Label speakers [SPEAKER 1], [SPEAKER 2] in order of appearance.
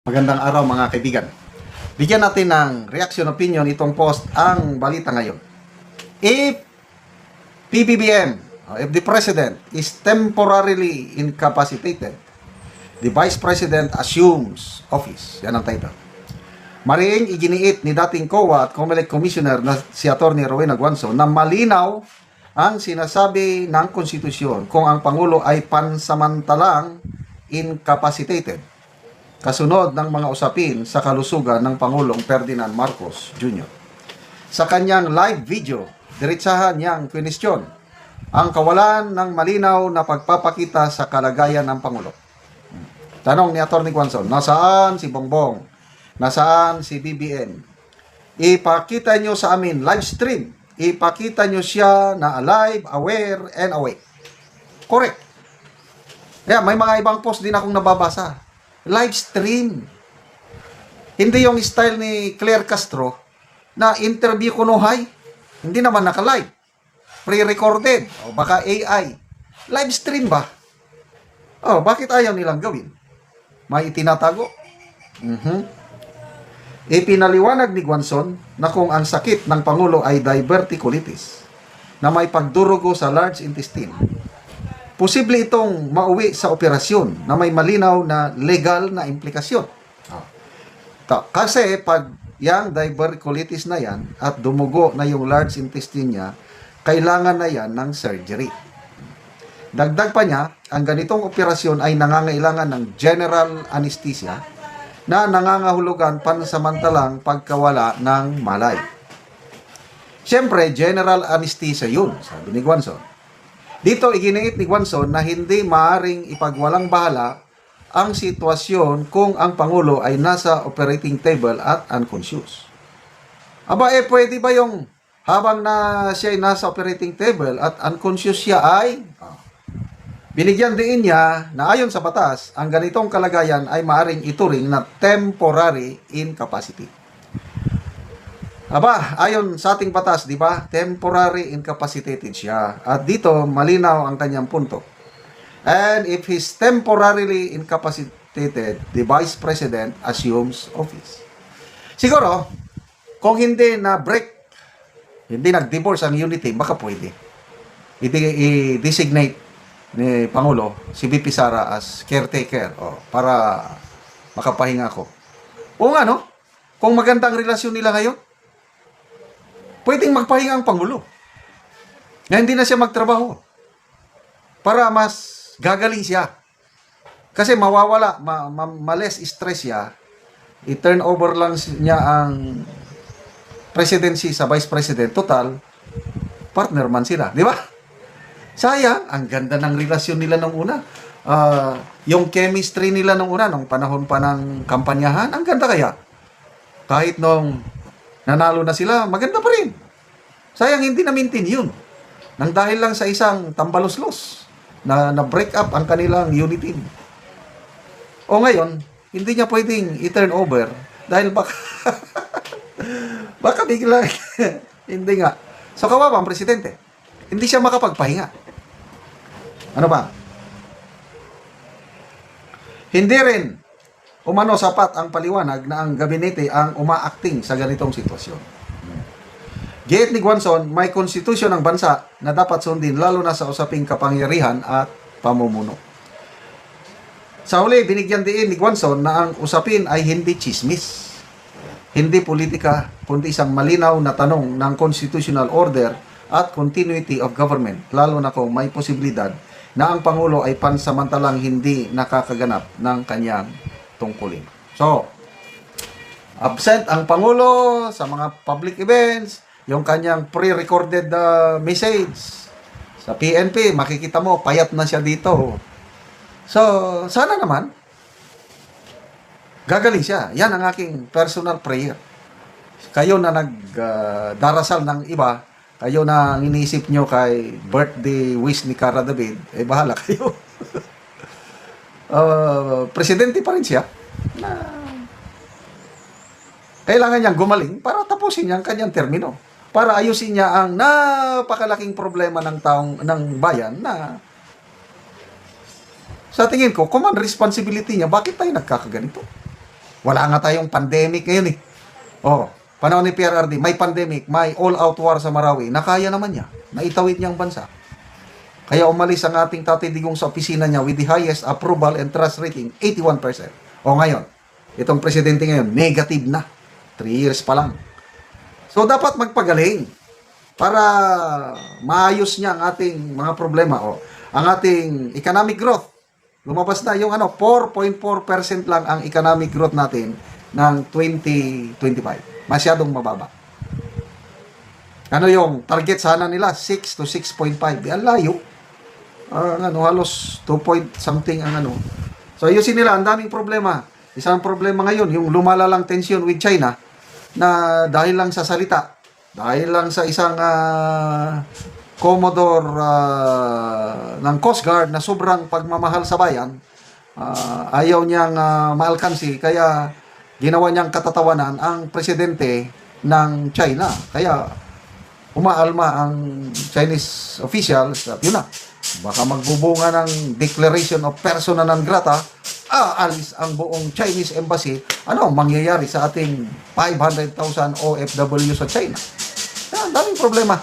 [SPEAKER 1] Magandang araw mga kaibigan. Bigyan natin ng reaction opinion itong post ang balita ngayon. If PBBM, if the President is temporarily incapacitated, the Vice President assumes office. Yan ang title. Mariing iginiit ni dating COA at COMELEC Commissioner na si Atty. Rowena Guanzo na malinaw ang sinasabi ng konstitusyon kung ang Pangulo ay pansamantalang incapacitated kasunod ng mga usapin sa kalusugan ng Pangulong Ferdinand Marcos Jr. Sa kanyang live video, diretsahan niyang kwestiyon ang kawalan ng malinaw na pagpapakita sa kalagayan ng Pangulo. Tanong ni Atty. Guanzo, nasaan si Bongbong? Nasaan si BBM? Ipakita nyo sa amin, live stream. Ipakita nyo siya na alive, aware, and awake. Correct. Kaya may mga ibang post din akong nababasa. Live stream. Hindi yung style ni Claire Castro na interview ko no high. Hindi naman naka-live. Pre-recorded. O baka AI. Live stream ba? Oh, bakit ayaw nilang gawin? May itinatago? Ipinaliwanag ni Guanzon na kung ang sakit ng Pangulo ay diverticulitis na may pagdurugo sa large intestine, posible itong mauwi sa operasyon na may malinaw na legal na implikasyon. Kasi pag yung diverticulitis na yan at dumugo na yung large intestine niya, kailangan na yan ng surgery. Dagdag pa niya, ang ganitong operasyon ay nangangailangan ng general anesthesia na nangangahulugan pansamantalang pagkawala ng malay. Siyempre, general anesthesia yun, sabi ni Guanzon. Dito, iginiit ni Guanzon na hindi maaring ipagwalang bahala ang sitwasyon kung ang Pangulo ay nasa operating table at unconscious. Aba, pwede ba yung habang na siya ay nasa operating table at unconscious siya ay binigyan din niya na ayon sa batas, ang ganitong kalagayan ay maaring ituring na temporary incapacity. Aba, ayon sa ating batas, di ba? Temporary incapacitated siya. At dito, malinaw ang kanyang punto. And if he's temporarily incapacitated, the Vice President assumes office. Siguro, kung hindi na break, hindi nag-divorce ang unity, baka pwede. I-designate ni Pangulo si VP Sara as caretaker para makapahinga ko. O nga, no? Kung magandang relasyon nila ngayon, pwedeng magpahinga ang Pangulo na hindi na siya magtrabaho para mas gagaling siya. Kasi mawawala, ma-less stress siya, i-turn over lang niya ang presidency sa vice president. Total, partner man sila. Di ba? Sayang, ang ganda ng relasyon nila nung una. Yung chemistry nila nung una, nung panahon pa ng kampanyahan, ang ganda kaya. Kahit nung nanalo na sila, maganda pa rin. Sayang, hindi na-maintain yun. Nang dahil lang sa isang tambaluslos na break up ang kanilang unity. O ngayon, hindi niya pwedeng i-turn over dahil baka baka bigla hindi nga. So, kawawa ang presidente. Hindi siya makapagpahinga. Ano ba? Hindi rin umano sapat ang paliwanag na ang gabinete ang umaakting sa ganitong sitwasyon. Giit ni Guanzon, may konstitusyon ng bansa na dapat sundin lalo na sa usaping kapangyarihan at pamumuno. Sa huli, binigyan din ni Guanzon na ang usapin ay hindi chismis, hindi politika, kundi isang malinaw na tanong ng constitutional order at continuity of government, lalo na kung may posibilidad na ang Pangulo ay pansamantalang hindi nakakaganap ng kanyang tungkulin. So, absent ang Pangulo sa mga public events, yung kanyang pre-recorded message sa PNP, makikita mo, payat na siya dito. So, sana naman, gagaling siya. Yan ang aking personal prayer. Kayo na nagdarasal ng iba, kayo na inisip nyo kay birthday wish ni Cara David, bahala kayo. Presidente pa rin siya na kailangan niyang gumaling para tapusin niya ang kanyang termino. Para ayusin niya ang napakalaking problema ng bayan na sa tingin ko, command responsibility niya, bakit tayo nagkakaganito? Wala nga tayong pandemic ngayon eh. Oh, panahon ni PRRD, may pandemic, may all-out war sa Marawi. Nakaya naman niya. Naitawid niya ang bansa. Kaya umalis ang ating Tatay Digong sa opisina niya with the highest approval and trust rating, 81%. O ngayon, itong presidente ngayon, negative na. 3 years pa lang. So, dapat magpagaling para maayos niya ang ating mga problema. O, ang ating economic growth. Lumabas na yung 4.4% lang ang economic growth natin ng 2025. Masyadong mababa. Ano yung target sana nila? 6 to 6.5. Ang layo. Halos 2 point something ang ano. So, ayusin nila. Ang daming problema. Isang problema ngayon, yung lumalalang tension with China na dahil lang sa salita, dahil lang sa isang Commodore ng Coast Guard na sobrang pagmamahal sa bayan, ayaw niyang maalkansi, kaya ginawa niyang katatawanan ang presidente ng China. Kaya umaalma ang Chinese officials at yun na, baka magbubunga ng declaration of persona non grata, aalis ang buong Chinese embassy. Ano ang mangyayari sa ating 500,000 OFW sa China? Daming problema.